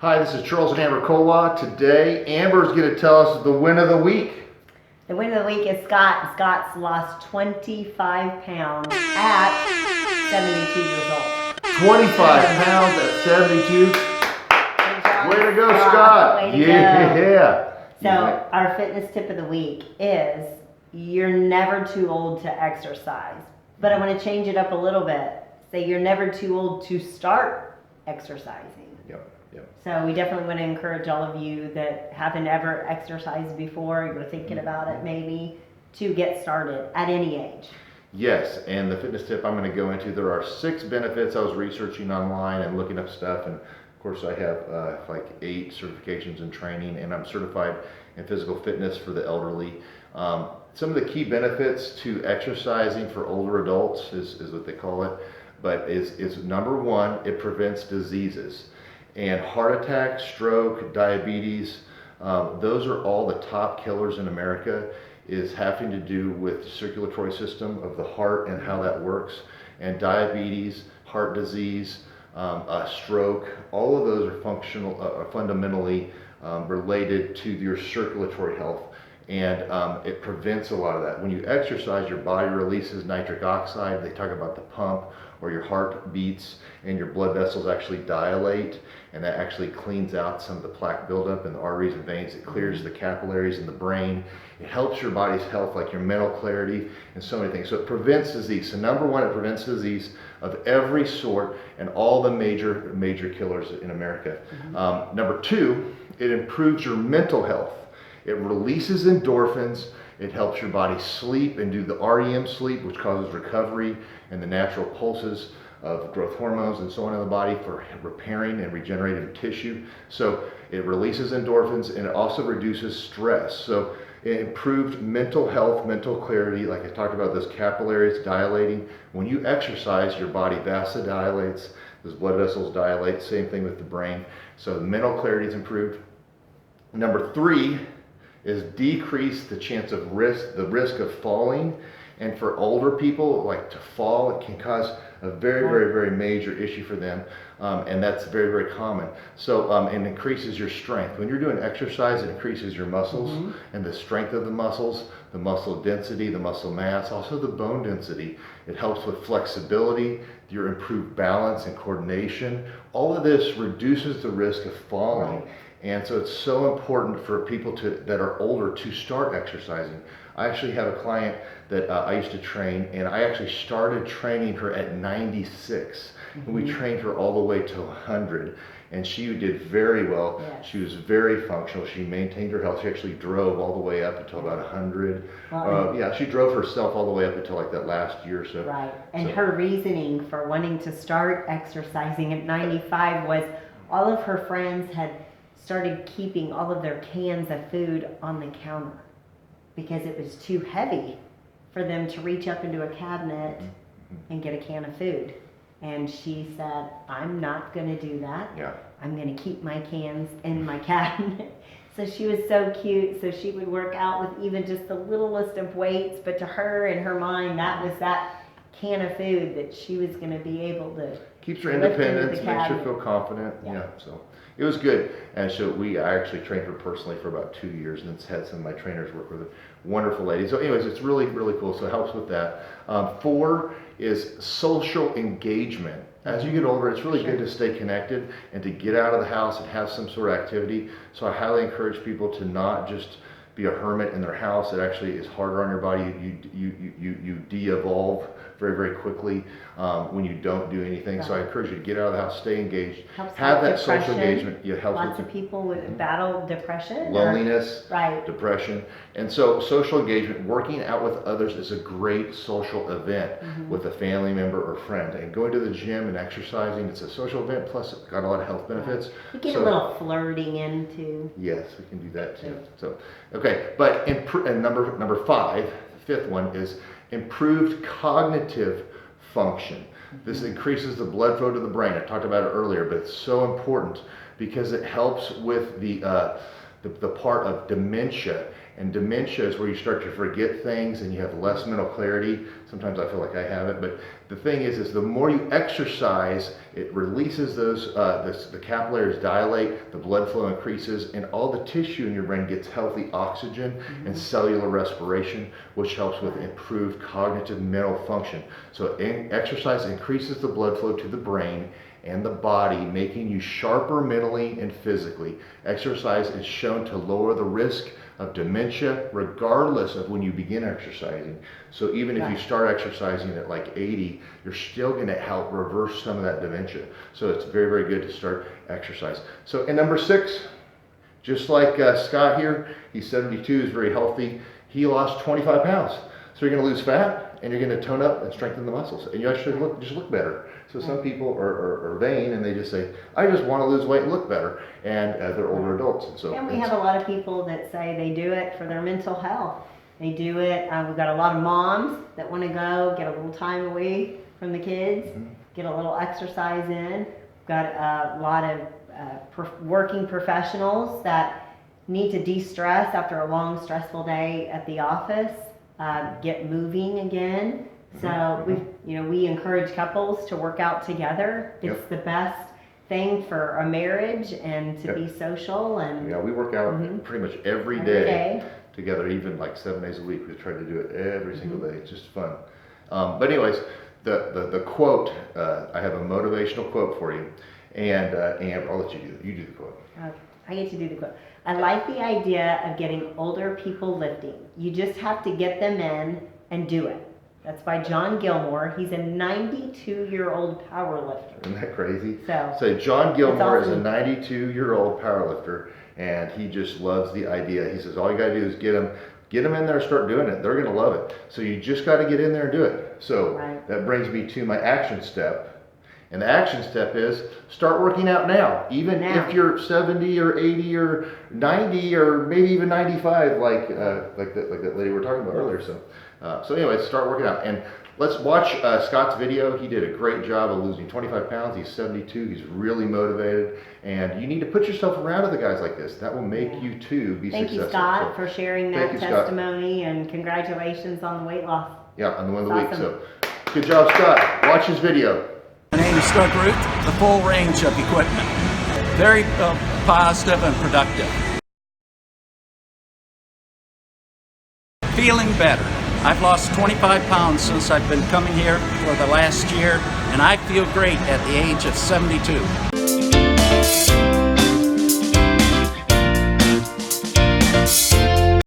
Hi, this is Charles and Amber Colaw. Today, Amber's going to tell us the win of the week. The win of the week is Scott. Scott's lost 25 pounds at 72 years old. 25 pounds at 72. Way to go, Scott. Way to Yeah. So our fitness tip of the week is you're never too old to exercise. But I want to change it up a little bit. Say you're never too old to start exercising. Yep. So we definitely want to encourage all of you that haven't ever exercised before, you're thinking about it maybe, to get started at any age. Yes, and the fitness tip I'm going to go into, there are 6 benefits. I was researching online and looking up stuff, and of course I have like 8 certifications in training, and I'm certified in physical fitness for the elderly. Some of the key benefits to exercising for older adults is what they call it, but is number 1, it prevents diseases. And heart attack, stroke, diabetes, those are all the top killers in America, is having to do with the circulatory system of the heart and how that works. And diabetes, heart disease, stroke, all of those are fundamentally related to your circulatory health. And it prevents a lot of that. When you exercise, your body releases nitric oxide. They talk about the pump, or your heart beats and your blood vessels actually dilate, and that actually cleans out some of the plaque buildup in the arteries and veins. It clears the capillaries in the brain. It helps your body's health, like your mental clarity and so many things. So it prevents disease. So number 1, it prevents disease of every sort and all the major killers in America. Number 2, it improves your mental health. It releases endorphins. It helps your body sleep and do the REM sleep, which causes recovery and the natural pulses of growth hormones and so on in the body for repairing and regenerating tissue. So it releases endorphins, and it also reduces stress. So it improved mental health, mental clarity, like I talked about, those capillaries dilating. When you exercise, your body vasodilates, those blood vessels dilate, same thing with the brain. So the mental clarity is improved. Number 3 is decrease the chance of the risk of falling. And for older people, like to fall, it can cause a very major issue for them, and that's very common. So it increases your strength. When you're doing exercise, it increases your muscles and the strength of the muscles, the muscle density, the muscle mass, also the bone density. It helps with flexibility, your improved balance and coordination. All of this reduces the risk of falling. And so it's so important for people that are older to start exercising. I actually have a client that I used to train, and I actually started training her at 96. And we trained her all the way to 100. And she did very well. Yes. She was very functional. She maintained her health. She actually drove all the way up until about 100. She drove herself all the way up until like that last year or so. Right. And her reasoning for wanting to start exercising at 95 was all of her friends had started keeping all of their cans of food on the counter because it was too heavy for them to reach up into a cabinet and get a can of food. And she said, I'm not going to do that. Yeah. I'm going to keep my cans in my cabinet. So she was so cute. So she would work out with even just the littlest of weights, but to her, in her mind, that was that can of food that she was going to be able to keeps her independence, makes her feel confident. Yeah, so it was good. And so I actually trained her personally for about 2 years, and had some of my trainers work with her. Wonderful lady. So anyways, it's really cool. So it helps with that. 4 is social engagement. As you get older, it's really good to stay connected and to get out of the house and have some sort of activity. So I highly encourage people to not just be a hermit in their house. It actually is harder on your body. You de-evolve very quickly when you don't do anything. Right. So I encourage you to get out of the house, stay engaged, have that social engagement. Lots of people would battle depression, loneliness, depression, and so social engagement, working out with others, is a great social event with a family member or friend. And going to the gym and exercising, it's a social event, plus it's got a lot of health benefits. You get a little flirting in too. Yes, we can do that too. So okay, but number 5, the 5th one, is improved cognitive function. This increases the blood flow to the brain. I talked about it earlier, but it's so important because it helps with the the part of dementia. And dementia is where you start to forget things and you have less mental clarity. Sometimes I feel like I have it, but the thing is the more you exercise, it releases those, the capillaries dilate, the blood flow increases, and all the tissue in your brain gets healthy oxygen and cellular respiration, which helps with improved cognitive mental function. So exercise increases the blood flow to the brain and the body, making you sharper mentally and physically. Exercise is shown to lower the risk of dementia regardless of when you begin exercising. So even if you start exercising at like 80, you're still going to help reverse some of that dementia. So it's very, very good to start exercise. So in number 6, just like Scott here, he's 72, is very healthy. He lost 25 pounds. So you're going to lose fat and you're going to tone up and strengthen the muscles, and you actually just look better. So some people are vain and they just say, I just want to lose weight and look better, and they're older adults. And so we have a lot of people that say they do it for their mental health. They do it. We've got a lot of moms that want to go get a little time away from the kids, get a little exercise in. We've got a lot of working professionals that need to de-stress after a long, stressful day at the office. Get moving again. So we encourage couples to work out together. It's the best thing for a marriage and to be social. And we work out pretty much every day together, even like 7 days a week. We try to do it every single day. It's just fun. But anyways, the quote, I have a motivational quote for you, and Amber, I'll let you do it. You do the quote. Okay. I get to do the quote. I like the idea of getting older people lifting. You just have to get them in and do it. That's by John Gilmore. He's a 92-year-old power lifter. Isn't that crazy? So John Gilmore is a 92-year-old power lifter, and he just loves the idea. He says all you got to do is get them in there, start doing it. They're going to love it. So you just got to get in there and do it. So that brings me to my action step. And the action step is start working out now. Even if you're 70 or 80 or 90 or maybe even 95, like that lady we were talking about earlier. So anyway, start working out. And let's watch Scott's video. He did a great job of losing 25 pounds. He's 72. He's really motivated. And you need to put yourself around other guys like this. That will make you too be successful. Thank you, Scott, for sharing that testimony, and congratulations on the weight loss. Yeah, on the one of the week. So good job, Scott. Watch his video. My name is Doug Ruth, the full range of equipment. Very positive and productive. Feeling better. I've lost 25 pounds since I've been coming here for the last year, and I feel great at the age of 72.